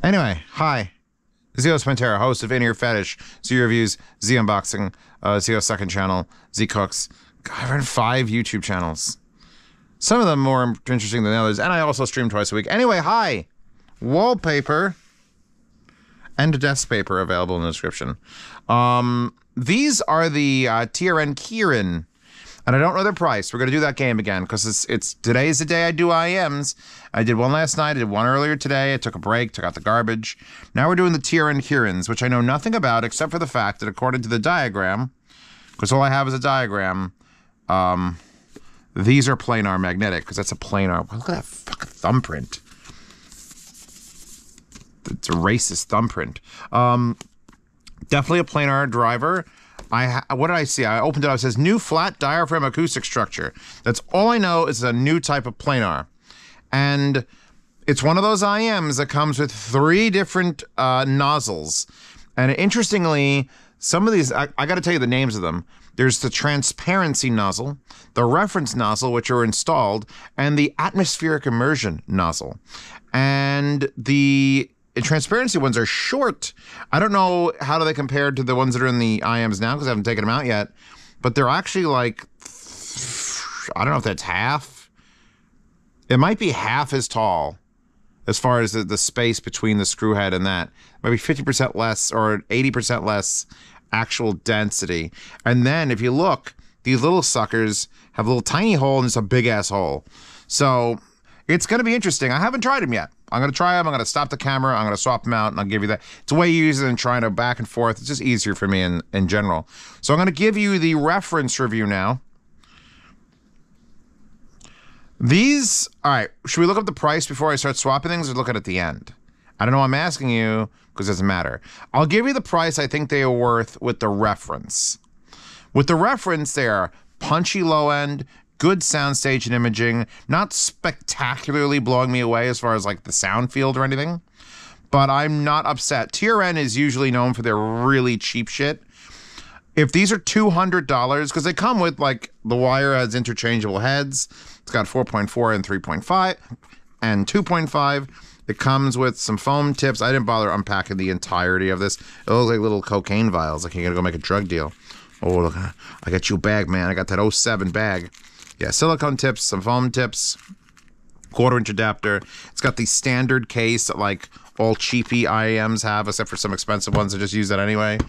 Anyway, hi. Zio Spantera, host of In-Ear Fetish, Z Reviews, Z Unboxing, Zio's second channel, Z Cooks. God, I run 5 YouTube channels. Some of them more interesting than the others, and I also stream twice a week. Anyway, hi. Wallpaper and desk paper available in the description. These are the TRN Kirin, and I don't know their price. We're going to do that game again because it's today's the day I do IEMs. I did one last night. I did one earlier today. I took a break, took out the garbage. Now we're doing the TRN Kirins, which I know nothing about except for the fact that according to the diagram, because all I have is a diagram, these are planar magnetic because that's a planar. Well, look at that fucking thumbprint. It's a racist thumbprint. Definitely a planar driver. What did I see? I opened it up. It says new flat diaphragm acoustic structure. That's all I know is a new type of planar. And it's one of those IEMs that comes with 3 different nozzles. And interestingly, some of these, I got to tell you the names of them. There's the transparency nozzle, the reference nozzle, which are installed, and the atmospheric immersion nozzle. And the transparency ones are short. I don't know how do they compare to the ones that are in the IEMs now because I haven't taken them out yet. But they're actually like, I don't know if that's half. It might be half as tall as far as the space between the screw head and that. Maybe 50% less or 80% less actual density. And then if you look, these little suckers have a little tiny hole and it's a big ass hole. So it's going to be interesting. I haven't tried them yet. I'm going to try them. I'm going to stop the camera. I'm going to swap them out, and I'll give you that. It's way easier than trying to back and forth. It's just easier for me in general. So I'm going to give you the reference review now. These, all right, should we look up the price before I start swapping things or look at it at the end? I don't know. I'm asking you because it doesn't matter. I'll give you the price I think they are worth with the reference. With the reference, they are punchy low end, good soundstage and imaging, not spectacularly blowing me away as far as like the sound field or anything, but I'm not upset. TRN is usually known for their really cheap shit. If these are $200, because they come with like the wire has interchangeable heads, it's got 4.4 and 3.5 and 2.5. It comes with some foam tips. I didn't bother unpacking the entirety of this. It looks like little cocaine vials, like you're gonna go make a drug deal. Oh, look, I got you a bag, man. I got that 07 bag. Yeah, silicone tips, some foam tips, 1/4-inch adapter. It's got the standard case that like all cheapy IEMs have, except for some expensive ones that just use that anyway.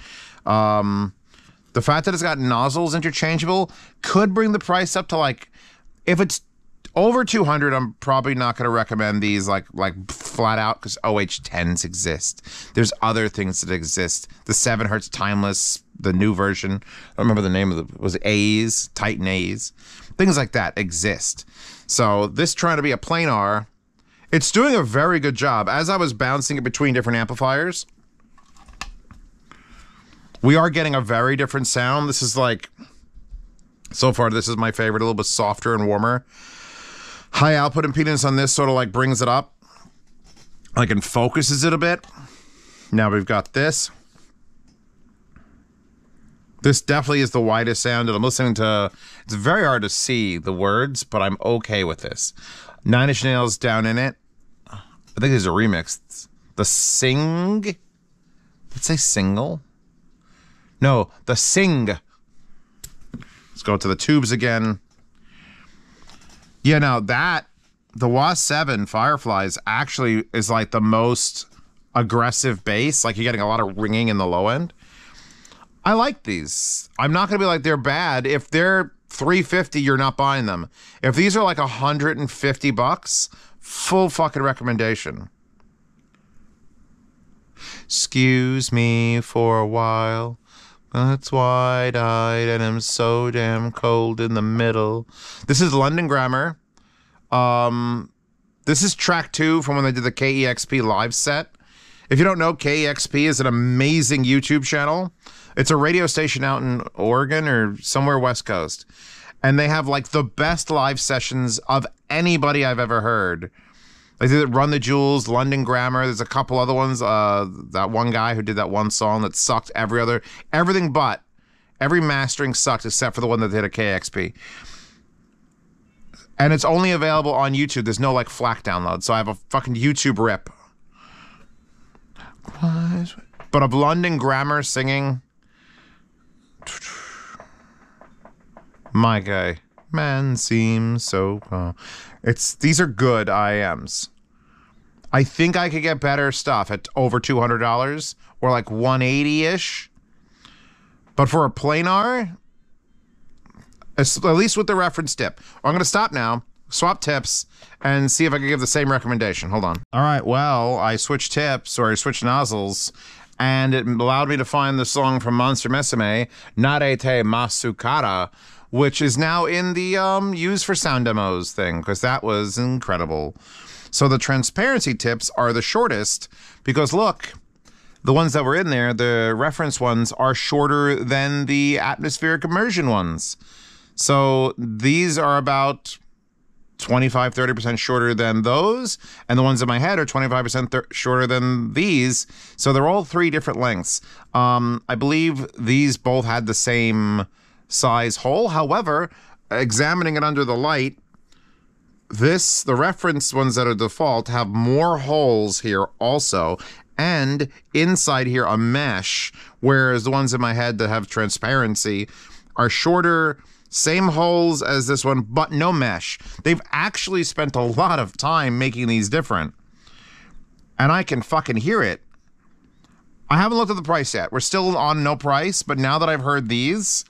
The fact that it's got nozzles interchangeable could bring the price up to like, if it's over 200, I'm probably not going to recommend these like flat out because OH10s exist. There's other things that exist. The 7 Hertz Timeless, the new version. I don't remember the name of it. Was A's, Titan A's. Things like that exist. So this trying to be a planar, it's doing a very good job. As I was bouncing it between different amplifiers, we are getting a very different sound. This is like, so far this is my favorite, a little bit softer and warmer. High output impedance on this sort of like brings it up, like and focuses it a bit. Now we've got this. This definitely is the widest sound, and I'm listening to, it's very hard to see the words, but I'm okay with this. 9 Inch Nails down in it. I think there's a remix. The Sing. Let's say single. No, the Sing. Let's go to the tubes again. Yeah, now that, the WA7 Fireflies actually is like the most aggressive bass. Like you're getting a lot of ringing in the low end. I like these. I'm not going to be like they're bad. If they're $350, you're not buying them. If these are like $150, full fucking recommendation. Excuse me for a while. It's wide-eyed and I'm so damn cold in the middle. This is London Grammar. This is track 2 from when they did the KEXP live set. If you don't know, KEXP is an amazing YouTube channel. It's a radio station out in Oregon or somewhere West Coast. And they have like the best live sessions of anybody I've ever heard. They did Run the Jewels, London Grammar. There's a couple other ones. That one guy who did that one song that sucked everything but. Every mastering sucked except for the one that did a KXP. And it's only available on YouTube. There's no like FLAC download. So I have a fucking YouTube rip. But of London Grammar singing. My guy. Man seems so... These are good IEMs. I think I could get better stuff at over $200 or like 180-ish. But for a planar, at least with the reference tip. I'm going to stop now, swap tips, and see if I can give the same recommendation. Hold on. All right, well, I switched tips, or I switched nozzles, and it allowed me to find the song from Monster Mesame, Narete Masukara, which is now in the use for sound demos thing, because that was incredible. So the transparency tips are the shortest, because look, the ones that were in there, the reference ones, are shorter than the atmospheric immersion ones. So these are about 25-30% shorter than those, and the ones in my head are 25% shorter than these. So they're all 3 different lengths. I believe these both had the same size hole. However, examining it under the light, the reference ones that are default have more holes here also, and inside here a mesh, whereas the ones in my head that have transparency are shorter, same holes as this one, but no mesh. They've actually spent a lot of time making these different, and I can fucking hear it. I haven't looked at the price yet. We're still on no price, but now that I've heard these,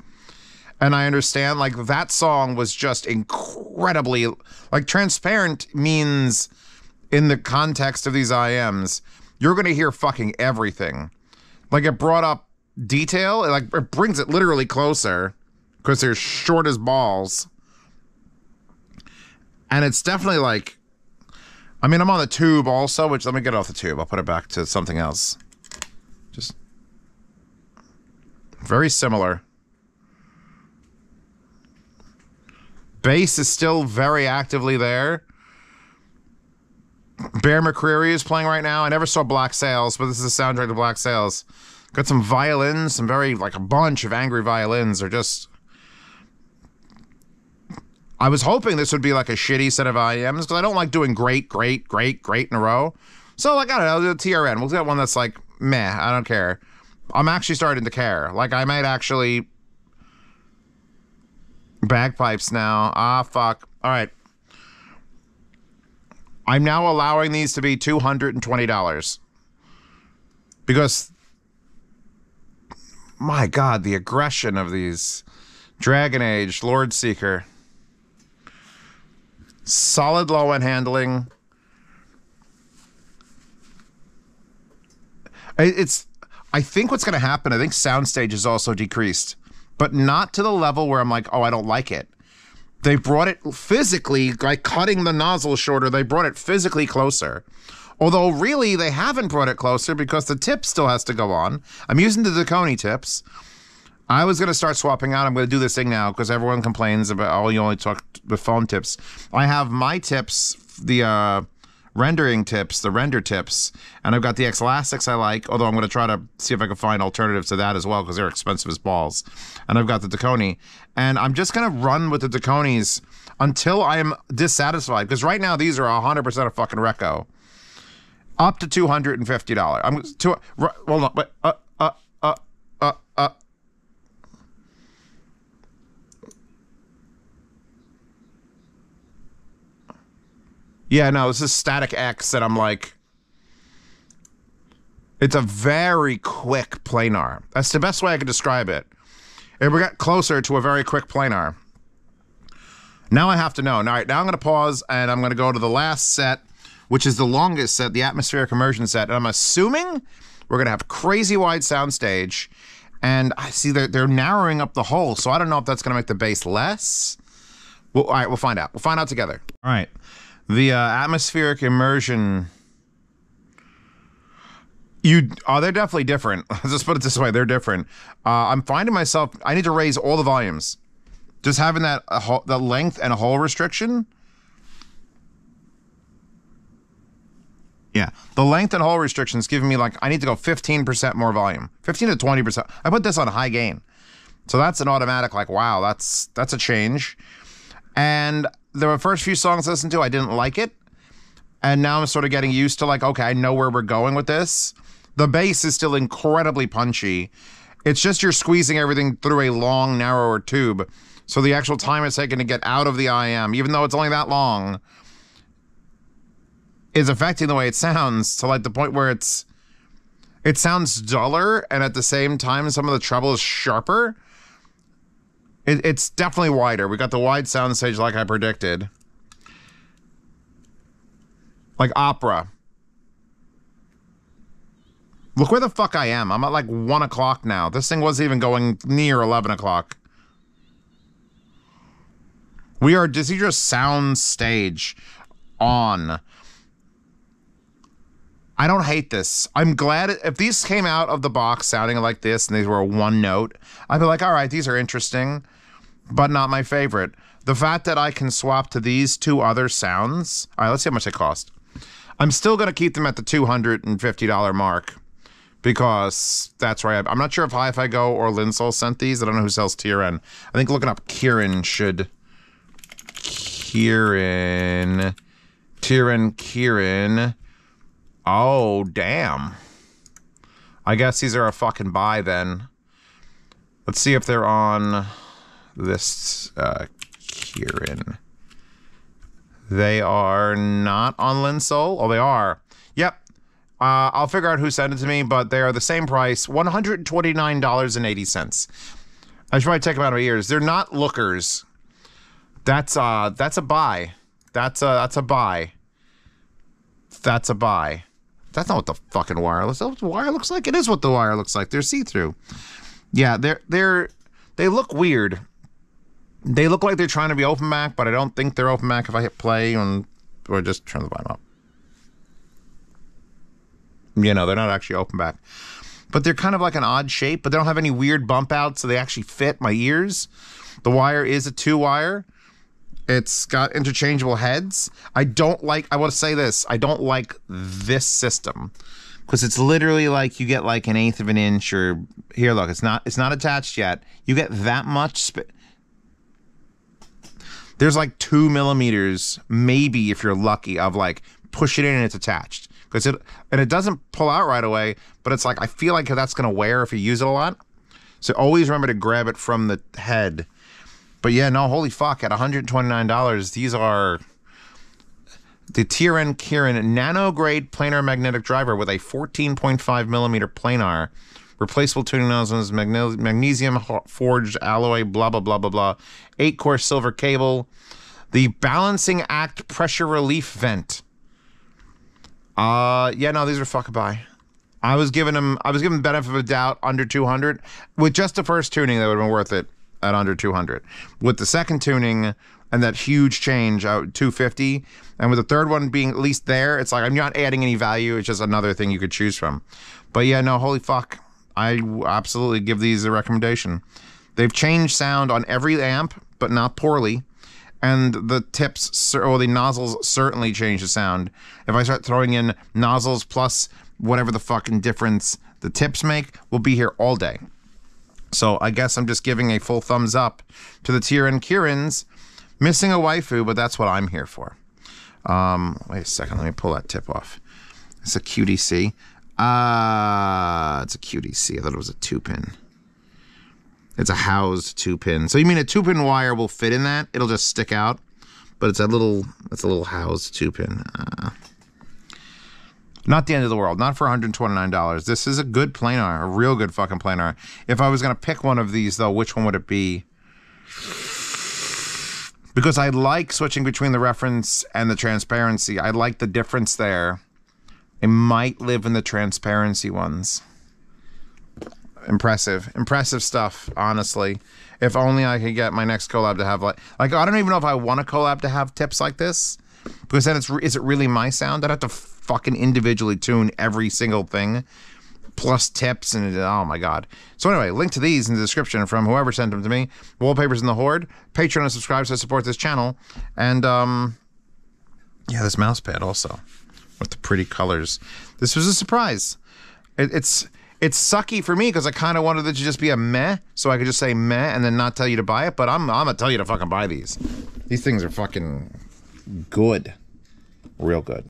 and I understand, like, that song was just incredibly, like, transparent means, in the context of these IMs, you're going to hear fucking everything. Like, it brought up detail, it brings it literally closer, because they're short as balls. And it's definitely like, I mean, I'm on the tube also, which, let me get off the tube. I'll put it back to something else. Just very similar. Bass is still very actively there. Bear McCreary is playing right now. I never saw Black Sails, but this is a soundtrack to Black Sails. Got some violins, some very, like, a bunch of angry violins. Are just... I was hoping this would be like a shitty set of IEMs, because I don't like doing great, great, great, great in a row. So, like, I don't know, I'll do a TRN. We'll get one that's like, meh, I don't care. I'm actually starting to care. Like, I might actually... Bagpipes now. Ah, fuck. All right. I'm now allowing these to be $220. Because, my God, the aggression of these. Dragon Age, Lord Seeker. Solid low-end handling. I think what's going to happen, I think soundstage is also decreased. But not to the level where I'm like, oh, I don't like it. They brought it physically, like cutting the nozzle shorter, they brought it physically closer. Although, really, they haven't brought it closer because the tip still has to go on. I'm using the Duconi tips. I was going to start swapping out. I'm going to do this thing now because everyone complains about, oh, you only talk with phone tips. I have my tips, the rendering tips, the render tips, and I've got the X-Elastics I like, although I'm going to try to see if I can find alternatives to that as well because they're expensive as balls. And I've got the Duconi. And I'm just going to run with the Duconis until I am dissatisfied, because right now these are 100% a fucking reco. Up to $250. I'm to hold on, wait, Yeah, no, this is Static X that I'm like, it's a very quick planar. That's the best way I could describe it. And we got closer to a very quick planar. Now I have to know. All right, now I'm going to pause and I'm going to go to the last set, which is the longest set, the atmospheric immersion set. And I'm assuming we're going to have crazy wide soundstage. And I see they're narrowing up the hole, so I don't know if that's going to make the bass less. Well, all right, we'll find out. We'll find out together. All right. The atmospheric immersion, they're definitely different. Let's just put it this way, they're different. I'm finding myself, I need to raise all the volumes. Just having that the length and a hole restriction. Yeah, the length and hole restriction is giving me like, I need to go 15% more volume. 15 to 20%. I put this on high gain. So that's an automatic like, wow, that's a change. And the first few songs I listened to, I didn't like it. And now I'm sort of getting used to like, okay, I know where we're going with this. The bass is still incredibly punchy. It's just you're squeezing everything through a long, narrower tube. So the actual time it's taken to get out of the IEM, even though it's only that long, is affecting the way it sounds to like the point where it sounds duller, and at the same time some of the treble is sharper. It's definitely wider. We got the wide sound stage like I predicted. Like opera. Look where the fuck I am. I'm at like 1 o'clock now. This thing wasn't even going near 11 o'clock. We are just sound stage on. I don't hate this. I'm glad if these came out of the box sounding like this and these were a one note, I'd be like, all right, these are interesting, but not my favorite. The fact that I can swap to these two other sounds. All right, let's see how much they cost. I'm still going to keep them at the $250 mark because that's right. I'm not sure if Hi-Fi Go or Linsol sent these. I don't know who sells TRN. I think looking up Kirin should... Kirin. Oh, damn. I guess these are a fucking buy then. Let's see if they're on this Kirin. They are not on Linsol. Oh, they are. Yep. I'll figure out who sent it to me, but they are the same price, $129.80. I should probably take them out of my ears. They're not lookers. That's a buy. That's a buy. That's a buy. That's not what the fucking wire looks like. What the wire looks like? It is what the wire looks like. They're see-through. Yeah, they look weird. They look like they're trying to be open back, but I don't think they're open back if I hit play or just turn the volume up. You know, they're not actually open back. But they're kind of like an odd shape, but they don't have any weird bump outs, so they actually fit my ears. The wire is a 2-wire. It's got interchangeable heads. I want to say this, I don't like this system because it's literally like you get like 1/8 of an inch or here, look, it's not attached yet. You get that much there's like 2 millimeters, maybe if you're lucky, of like push it in and it's attached because it doesn't pull out right away, but it's like, I feel like that's going to wear if you use it a lot. So always remember to grab it from the head. But yeah, no, holy fuck, at $129, these are the TRN Kirin nano-grade planar magnetic driver with a 14.5 millimeter planar, replaceable tuning nozzles, magnesium forged alloy, blah, blah, blah, blah, blah, 8-core silver cable, the balancing act pressure relief vent. Yeah, no, these are fucking buy. I was given the benefit of a doubt under 200. With just the first tuning, that would have been worth it. At under 200. With the second tuning and that huge change out 250, and with the third one being at least there, it's like I'm not adding any value. It's just another thing you could choose from. But yeah, no, holy fuck, I absolutely give these a recommendation. They've changed sound on every amp, but not poorly, and the tips or the nozzles certainly change the sound. If I start throwing in nozzles plus whatever the fucking difference the tips make, we'll be here all day. So I guess I'm just giving a full thumbs up to the TRN Kirins. Missing a waifu, but that's what I'm here for. Wait a second, let me pull that tip off. It's a QDC. It's a QDC. I thought it was a 2-pin. It's a housed 2-pin. So you mean a 2-pin wire will fit in that? It'll just stick out, but it's a little housed 2-pin. Not the end of the world. Not for $129. This is a good planar, a real good fucking planar. If I was going to pick one of these, though, which one would it be? Because I like switching between the reference and the transparency. I like the difference there. I might live in the transparency ones. Impressive. Impressive stuff, honestly. If only I could get my next collab to have like I don't even know if I want a collab to have tips like this. Because then is it really my sound? I'd have to fucking individually tune every single thing, plus tips, and oh my god. So anyway, link to these in the description from whoever sent them to me. Wallpapers in the Horde, Patreon and subscribe to support this channel, and yeah, this mouse pad also with the pretty colors. This was a surprise. It's sucky for me because I kind of wanted it to just be a meh, so I could just say meh and then not tell you to buy it. But I'm gonna tell you to fucking buy these. These things are fucking good, real good.